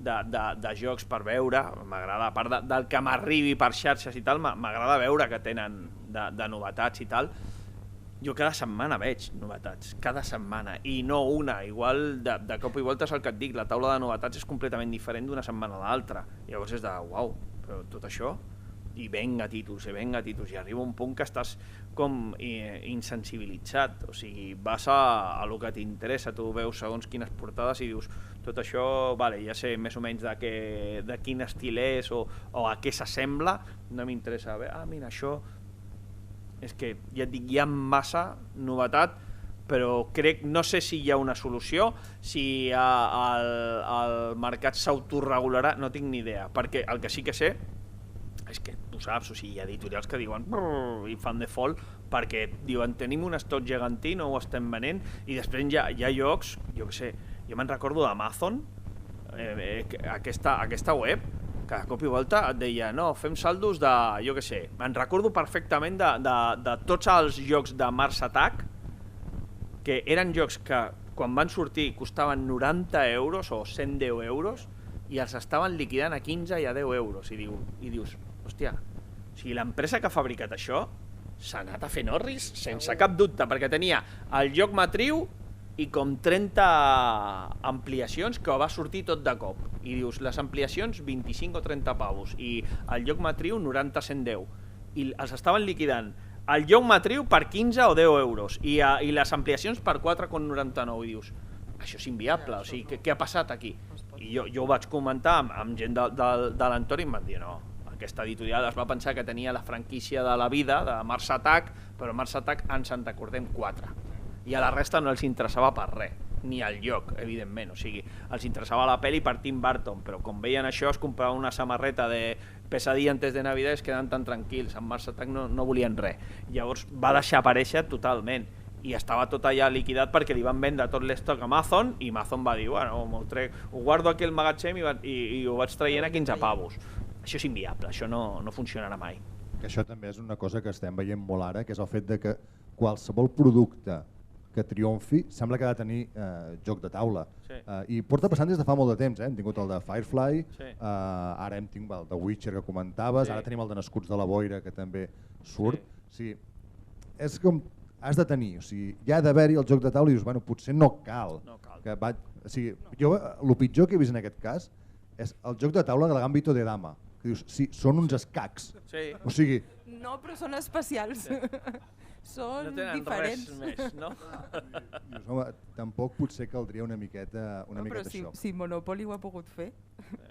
de jocs per veure, m'agrada, a part del que m'arribi per xarxes i tal, m'agrada veure que tenen de novetats i tal. Jo cada setmana veig novetats, cada setmana, i no una, igual de cop i volta és el que et dic, la taula de novetats és completament diferent d'una setmana a l'altra, llavors és de uau, però tot això, i venga títols, i arriba un punt que estàs com insensibilitzat, o sigui, vas a lo que t'interessa, tu veus segons quines portades i dius, tot això, vale, ja sé més o menys de quin estil és o a què s'assembla, no m'interessa, mira, això, és que ja et dic, hi ha massa novetat, però crec, no sé si hi ha una solució, si el mercat s'autoregularà, no tinc ni idea, perquè el que sí que sé és que tu saps, o sigui, hi ha editorials que diuen i fan default perquè diuen tenim un estoc gegantí, no ho estem venent, i després hi ha llocs, jo què sé, jo me'n recordo d'Amazon, aquesta web, que a cop i volta et deia, no, fem saldos de, jo què sé, me'n recordo perfectament de tots els jocs de Mars Attack, que eren jocs que quan van sortir costaven 90 euros o 110 euros i els estaven liquidant a 15 i a 10 euros i dius, hòstia, o sigui, l'empresa que ha fabricat això s'ha anat a fer norris sense cap dubte, perquè tenia el joc matriu i com 30 ampliacions que va sortir tot de cop i dius, les ampliacions 25 o 30 pavos i el joc matriu 90-110 i els estaven liquidant el joc matriu per 15 o 10 euros i les ampliacions per 4,99 i dius, això és inviable, o sigui, què ha passat aquí? I jo ho vaig comentar amb gent de l'entorn i em van dir, no, aquesta editorial es va pensar que tenia la franquícia de la vida de Mars Attack, però Mars Attack ens en recordem 4 i a la resta no els interessava per res, ni el lloc, evidentment, o sigui, els interessava la pel·li per Tim Burton, però com veien això es compraven una samarreta de Pesadilla antes de Navidad i es quedaven tan tranquils, amb Mars Attack no volien res, llavors va deixar aparèixer totalment i estava tot allà liquidat perquè li van vendre tot l'estoc a Amazon i Amazon va dir, bueno, ho guardo aquí al magatzem i ho vaig traient a 15 pavos. Això és inviable, això no funcionarà mai. Que això també és una cosa que estem veient molt ara, que és el fet de que qualsevol producte que triomfi sembla que ha de tenir joc de taula. Sí. I porta passant des de fa molt de temps, hem tingut el de Firefly, sí. Ara hem tingut el de Witcher que comentaves, sí. Ara tenim el de Nascuts de la Boira que també surt. Sí. És com has de tenir, o sigui, hi ha d'haver-hi el joc de taula i dius, bueno, potser no cal. O sigui, jo el pitjor que he vist en aquest cas és el joc de taula de la Gambito de Dama, que dius, sí, són uns escacs. Sí. O sigui... No, però són especials. Sí. Són diferents. No tenen res més, no? Dius, home, tampoc potser caldria una miqueta però això. Si Monopoly ho ha pogut fer,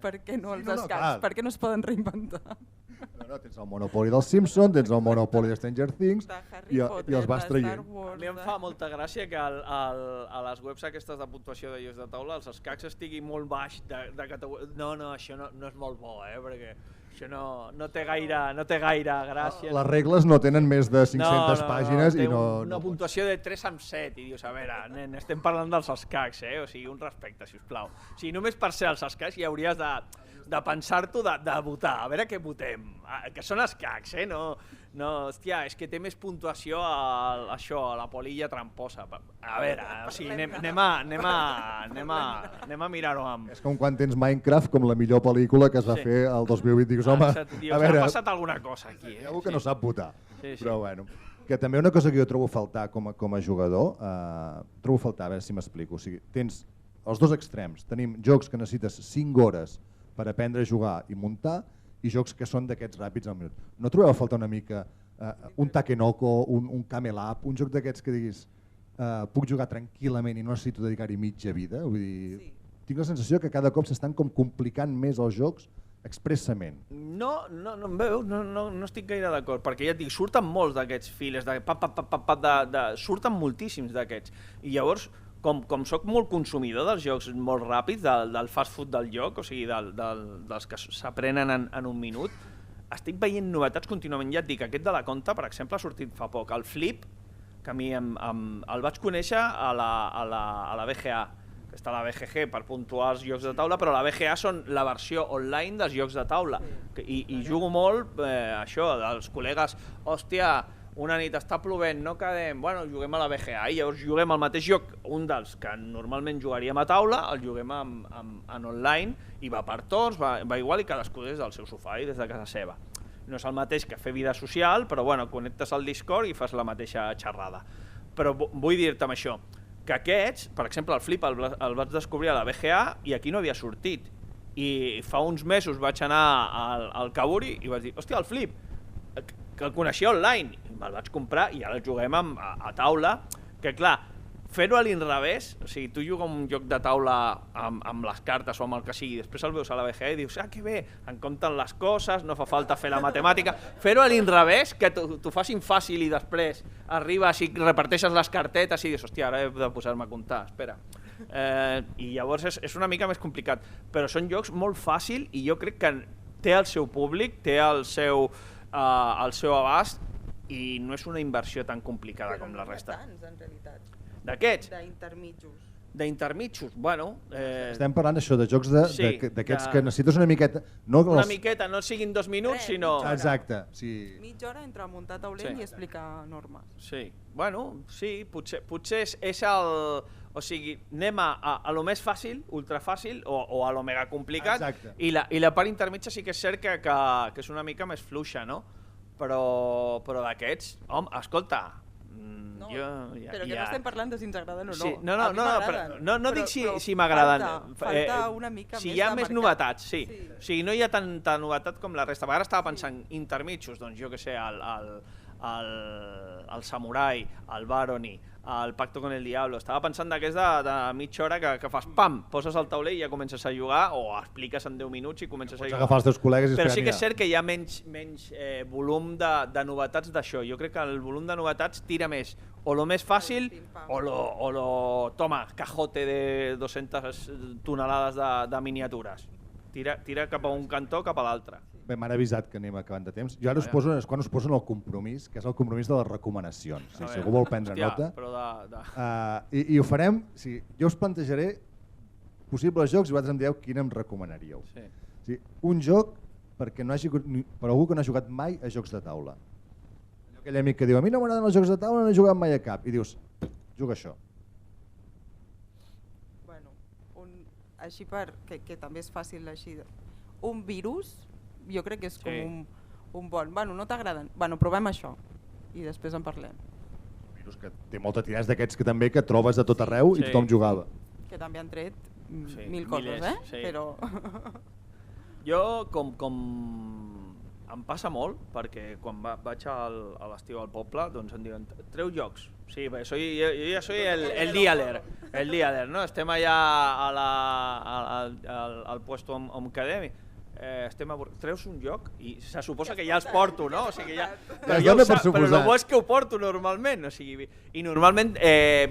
per què no els escacs? Clar. Per què no es poden reinventar? No, tens el Monopoly dels Simpsons, tens el Monopoly de Stranger Things i els vas traient. A mi em fa molta gràcia que a les webs aquestes de puntuació de llocs de taula els escacs estiguin molt baix de categoria. No, això no és molt bo, perquè això no té gaire gràcia. Les regles no tenen més de 500 pàgines i no... Una puntuació de 3/7 i dius, a veure, nen, estem parlant dels escacs, o sigui, un respecte, sisplau. O sigui, només per ser els escacs hi hauries de pensar-t'ho de votar, a veure què votem, que són escacs, no, hòstia, és que té més puntuació a la polilla tramposa. A veure, o sigui, anem a mirar-ho amb... És com quan tens Minecraft com la millor pel·lícula que es va fer el 2020, dius, home, a veure... Ha passat alguna cosa aquí, Hi ha algú que no sap votar, sí. Però bueno... Que també una cosa que jo trobo a faltar com a jugador, a veure si m'explico, o sigui, tens els dos extrems, tenim jocs que necessites 5 hores per aprendre a jugar i muntar i jocs que són d'aquests ràpids al minut. No trobeu a faltar una mica un Takenoko, un Camel Up, un joc d'aquests que diguis puc jugar tranquil·lament i no necessito dedicar-hi mitja vida? Vull dir, tinc la sensació que cada cop s'estan com complicant més els jocs expressament. No estic gaire d'acord, perquè ja et dic, surten molts d'aquests files, surten moltíssims d'aquests, i llavors, com soc molt consumidor dels jocs molt ràpids, del fast food del joc, o sigui, dels que s'aprenen en un minut, estic veient novetats contínuament. Ja et dic, aquest de la Conta, per exemple, ha sortit fa poc. El Flip, que a mi el vaig conèixer a la BGA, que està a la BGG per puntuar els jocs de taula, però la BGA són la versió online dels jocs de taula. I jugo molt, això, dels col·legues, hòstia, una nit està plovent, no quedem, bueno, juguem a la BGA i llavors juguem al mateix joc, un dels que normalment jugaríem a taula, el juguem en online i va per torns, va igual i cadascú des del seu sofà i des de casa seva. No és el mateix que fer vida social, però bueno, connectes al Discord i fas la mateixa xerrada. Però vull dir-te amb això, que aquests, per exemple el Flip el vaig descobrir a la BGA i aquí no havia sortit. I fa uns mesos vaig anar al Kaburi i vaig dir, hòstia, el Flip, que el coneixia online, i me'l vaig comprar i ara el juguem a taula, que clar, fer-ho a l'inrevés, o sigui, tu jugues un joc de taula amb les cartes o amb el que sigui, després el veus a la BGA i dius, que bé, em compten les coses, no fa falta fer la matemàtica. Fer-ho a l'inrevés, que t'ho facin fàcil i després arribes i reparteixes les cartetes i dius, hòstia, ara he de posar-me a comptar, espera. I llavors és una mica més complicat, però són jocs molt fàcil i jo crec que té el seu públic, té el seu abast i no és una inversió tan complicada com la resta. Però no tants, en realitat. D'aquests? D'intermitjos. D'intermitjos, bueno... Estem parlant d'això, de jocs d'aquests que necessites una miqueta... Una miqueta, no siguin 2 minuts, sinó... Exacte. Mitja hora entre muntar taulell i explicar normes. Sí, bueno, sí, potser és el... O sigui, anem a lo més fàcil, ultrafàcil, o a lo mega complicat, i la part intermitja sí que és cert que és una mica més fluixa, no? Però d'aquests, home, escolta... Però que no estem parlant de si ens agraden o no. No dic si m'agraden. Falta una mica més de mercat. Si hi ha més novetats, sí. O sigui, no hi ha tanta novetat com la resta. Ara estava pensant intermitjos, doncs jo que sé, el Samurai, el Barony, el Pacto con el Diablo. Estava pensant d'aquests de mitja hora que fas pam, poses el tauler i ja comences a jugar, o expliques en 10 minuts i comences a jugar. Agafar els teus col·legues i però sí que és cert que hi ha menys volum de novetats d'això. Jo crec que el volum de novetats tira més o lo més fàcil o lo toma, cajote de 200 tonelades de miniatures. Tira cap a un cantó, cap a l'altre. Bé, m'han avisat que anem acabant de temps. Jo ara és quan us poso en el compromís, que és el compromís de les recomanacions. Si algú vol prendre nota. I ho farem, jo us plantejaré possibles jocs i vosaltres em dieu quin em recomanaríeu. Un joc per algú que no ha jugat mai a jocs de taula. Aquell amic que diu, a mi no m'agraden els jocs de taula, no he jugat mai a cap. I dius, juga això. Bueno, així que també és fàcil així. Un virus, jo crec que és com un bon... Bueno, no t'agraden? Bueno, provem això i després en parlem. Un virus que té molta tirada d'aquests que també que trobes de tot arreu i tothom jugava. Que també han tret mil coses, però... Jo, com em passa molt, perquè quan vaig a l'estiu al poble, doncs em diuen, treu jocs. Sí, jo ja soy el dealer, ¿no? Estem allà al puesto on quedem, treus un joc i se suposa que ja els porto, no? O sigui, però el bo és que ho porto normalment. I normalment,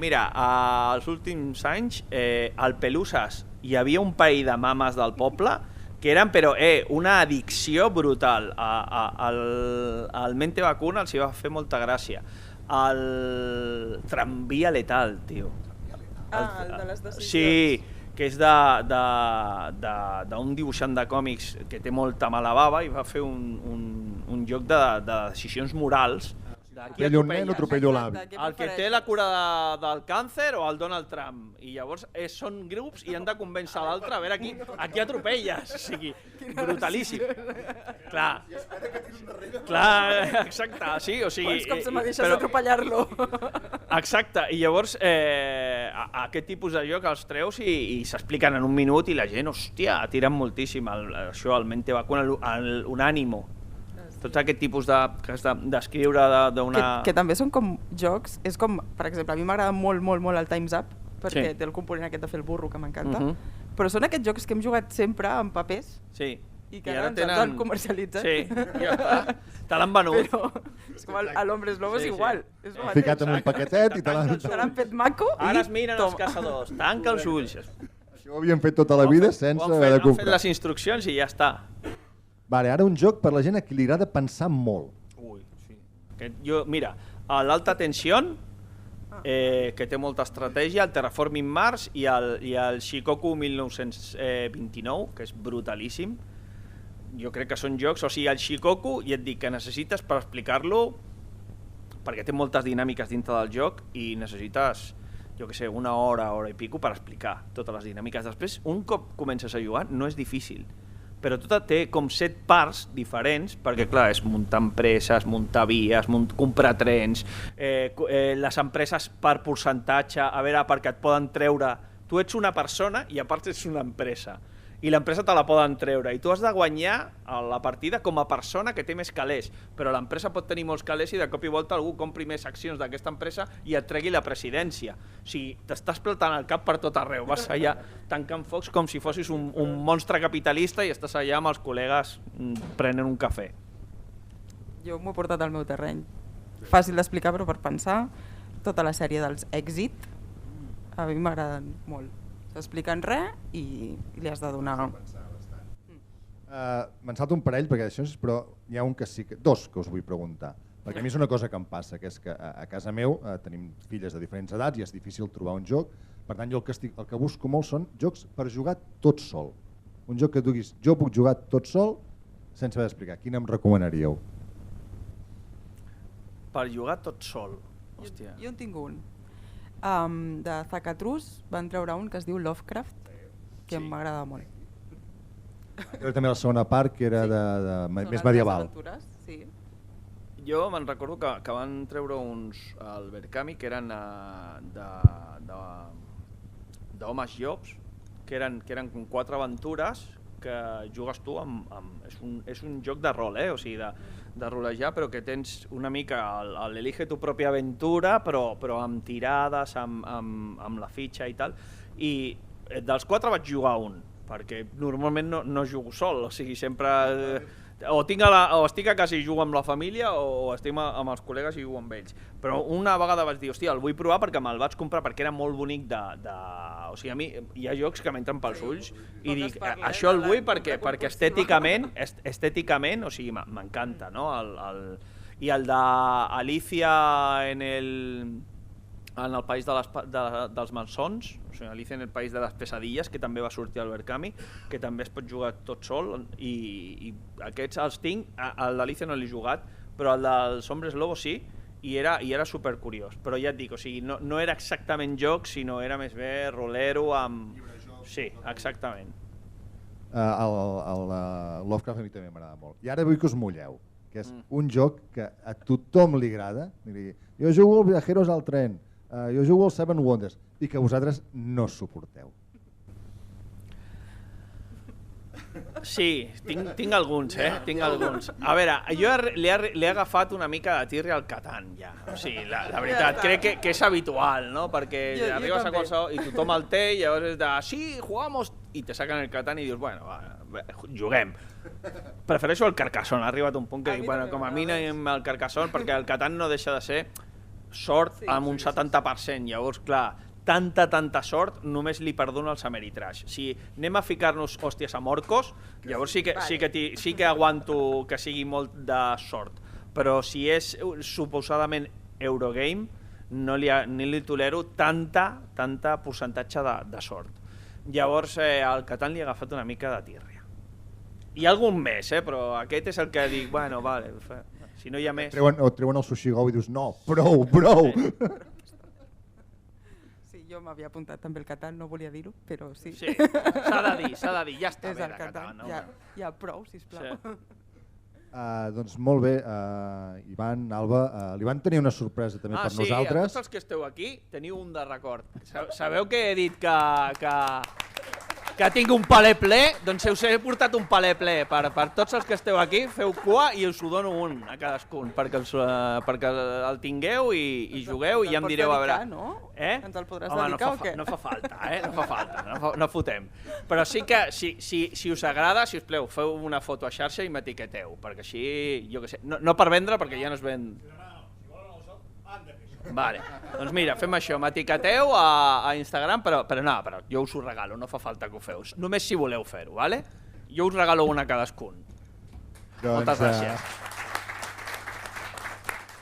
mira, als últims anys, al Pelusas hi havia un parell de mames del poble que eren, però, una addicció brutal. Al Mente Vacuna els hi va fer molta gràcia. El Tramvia Letal, tio. El de les decisions. Sí, que és d'un dibuixant de còmics que té molta mala bava i va fer un joc de decisions morals. Atropello un nen o atropello l'avi. El que té la cura del càncer o el Donald Trump. I llavors són grups i han de convèncer l'altre a veure a qui atropelles. O sigui, brutalíssim. Clar, exacte. Sí, o sigui... Quants cops me deixes atropellar-lo? Exacte. I llavors aquest tipus de joc els treus i s'expliquen en un minut i la gent, hòstia, tiren moltíssim. Això, el Mente Vacuna, l'Unànimo. Tots aquest tipus d'escriure d'una... Que també són com jocs, és com, per exemple, a mi m'agrada molt el Time's Up, perquè té el component aquest de fer el burro, que m'encanta, però són aquests jocs que hem jugat sempre en papers i que ara ens han comercialitzat. Sí, ja està, te l'han venut. És com a l'Hombres Lobos igual. L'han ficat en un paquetet i te l'han fet maco. Ara es miren els caçadors, tanca els ulls. Això ho havíem fet tota la vida sense haver de comprar. Han fet les instruccions i ja està. Vale, ara un joc per la gent a qui li agrada pensar molt. Ui, sí. Mira, l'Alta Tensió, que té molta estratègia, el Terraforming Mars i el Shikoku 1929, que és brutalíssim. Jo crec que són jocs, o sigui, el Shikoku, ja et dic que necessites per explicar-lo, perquè té moltes dinàmiques dintre del joc i necessites, jo que sé, una hora i pico per explicar totes les dinàmiques. Després, un cop comences a jugar, no és difícil. Però tota té com 7 parts diferents, perquè clar, és muntar empreses, muntar vies, comprar trens, les empreses per percentatge, a veure, perquè et poden treure... Tu ets una persona i a part ets una empresa. i l'empresa te la poden treure. I tu has de guanyar la partida com a persona que té més calés, però l'empresa pot tenir molts calés i de cop i volta algú compri més accions d'aquesta empresa i et tregui la presidència. O sigui, t'estàs plantant el cap per tot arreu, vas allà tancant focs com si fossis un monstre capitalista i estàs allà amb els col·legues prenent un cafè. Jo m'ho he portat al meu terreny. Fàcil d'explicar, però per pensar, tota la sèrie dels Exit a mi m'agraden molt. T'expliquen res i li has de donar... Me'n salto un parell, perquè això, però hi ha un que sí, dos que us vull preguntar. Perquè a mi és una cosa que em passa, que és que a casa meu tenim filles de diferents edats i és difícil trobar un joc. Per tant, jo el que busco molt són jocs per jugar tot sol. Un joc que tu diguis, jo puc jugar tot sol sense haver d'explicar. Quin em recomanaríeu? Per jugar tot sol. Hòstia. Jo en tinc un. De Zacatrus van treure un que es diu Lovecraft, que m'agrada molt. També la segona part, que era més medieval. Sí. Jo me'n recordo que van treure uns al Berkami que eren d'homes llops, que eren 4 aventures que jugues tu és un joc de rol, o sigui, de rolejar, però que tens una mica l'elige tu pròpia aventura, però amb tirades, amb la fitxa i tal. I dels 4 vaig jugar un, perquè normalment no jugo sol, o sigui, sempre... O estic a casa i jugo amb la família o estic amb els col·legues i jugo amb ells. Però una vegada vaig dir, hòstia, el vull provar perquè me'l vaig comprar perquè era molt bonic O sigui, a mi hi ha jocs que m'entren pels ulls i dic, això el vull perquè estèticament, o sigui, m'encanta, no? I el d'Alicia en el país dels malsons, o sigui, Alicia en el país de les pesadilles, que també va sortir al Berkami, que també es pot jugar tot sol, i aquests els tinc. El d'Alicia no l'he jugat, però el dels Hombres Lobo sí, i era supercuriós. Però ja et dic, o sigui, no era exactament joc, sinó era més bé rolero amb... Sí, exactament. El Lovecraft a mi també m'agrada molt. I ara vull que us mulleu, que és un joc que a tothom li agrada. Jo jugo als Viajeros al tren, jo jugo als Seven Wonders, i que vosaltres no suporteu. Sí, tinc alguns, tinc alguns. A veure, jo li he agafat una mica de tirri al Catan, ja. O sigui, la veritat, crec que és habitual, no? Perquè arribes a qualsevol i tothom el té i llavors és de, sí, jugamos, i te saquen el Catan i dius, bueno, juguem. Prefereixo el Carcassonne, ha arribat un punt que dic, bueno, com a mi anem al Carcassonne, perquè el Catan no deixa de ser sort amb un 70%, llavors, clar, tanta sort només li perdono als Ameritrash. Si anem a ficar-nos hòsties a morcos, llavors sí que aguanto que sigui molt de sort, però si és suposadament Eurogame ni li tolero tanta percentatge de sort. Llavors al Catan li he agafat una mica de tírria. Hi ha algun més, però aquest és el que dic, bueno, vale, si no hi ha més... Treuen el Sushi Go i dius, no, prou! Sí, jo m'havia apuntat també el Catan, no volia dir-ho, però sí. Sí, s'ha de dir, ja està bé de Catan. Ja prou, sisplau. Doncs molt bé, Ivan, Alba, li van tenir una sorpresa també per nosaltres. Sí, a tots els que esteu aquí teniu un de record. Sabeu que he dit que tinc un paler ple? Doncs us he portat un paler ple. Per tots els que esteu aquí, feu cua i us ho dono un a cadascun, perquè el tingueu i jugueu i ja em direu a veure... Ens el podràs dedicar o què? No fa falta, no fa falta, no fotem. Però sí que, si us agrada, si us pleu, feu una foto a xarxa i m'etiqueteu, perquè així, jo què sé, no per vendre, perquè ja no es ven... Vale, doncs mira, fem això, m'etiqueteu a Instagram, però jo us ho regalo, no fa falta que ho feu, només si voleu fer-ho, vale? Jo us regalo una a cadascun. Moltes gràcies.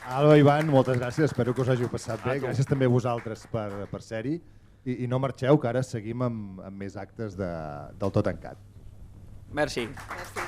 Alba, Ivan, moltes gràcies, espero que us hàgiu passat bé, gràcies també a vosaltres per ser-hi, i no marxeu, que ara seguim amb més actes del Tot Tancat. Merci. Merci.